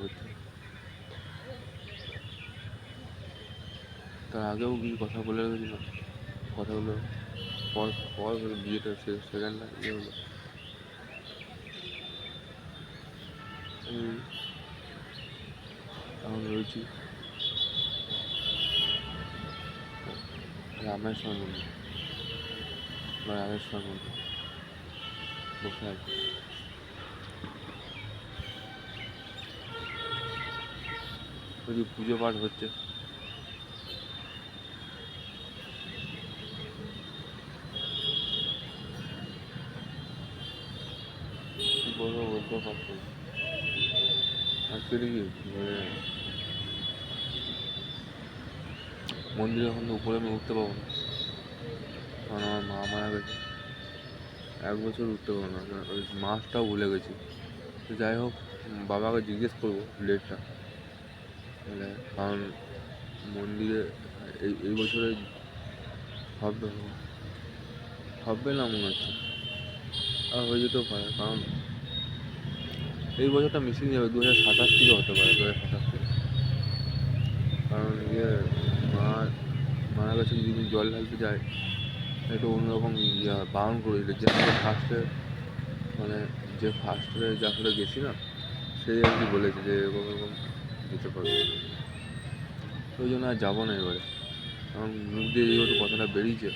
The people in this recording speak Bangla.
হচ্ছে তার আগেও কি কথা বলে রেখেছিল, কথাগুলো পর পর বিয়েটা সেকেন্ডটা ইয়ে হলো। এখন রয়েছি রামেশ্বর মন্দির বা রামেশ্বর মন্দির বসে আছি। যদি পুজো পাঠ হচ্ছে, বলবো বলতেও পারছি না। অ্যাকচুয়ালি কি মন্দিরে এখন তো উপরে আমি উঠতে পারবো না, কারণ আমার মা মারা গেছে। 1 বছর উঠতে পারবো না, ওই মাসটাও ভুলে গেছি। তো যাই হোক, বাবাকে জিজ্ঞেস করবো ডেটটা, কারণ মন্দিরে এই বছরে হবে না মনে হচ্ছে, আর হয়ে যেতেও পারে, কারণ এই বছরটা মিসিং যাবে। 2027 থেকে হতে পারে, 2027 থেকে। কারণ মারা গেছে, যদি জল ঢালতে যায় একটু অন্যরকম বারণ করে দিল, যে আমাকে ফার্স্টে যার সাথে গেছি না, সেই আর কি বলেছে যে এরকম এরকম যেতে পারবে। ওই জন্য আর যাবো না এবারে, কারণ মুখ দিয়ে যেহেতু কথাটা বেরিয়েছে,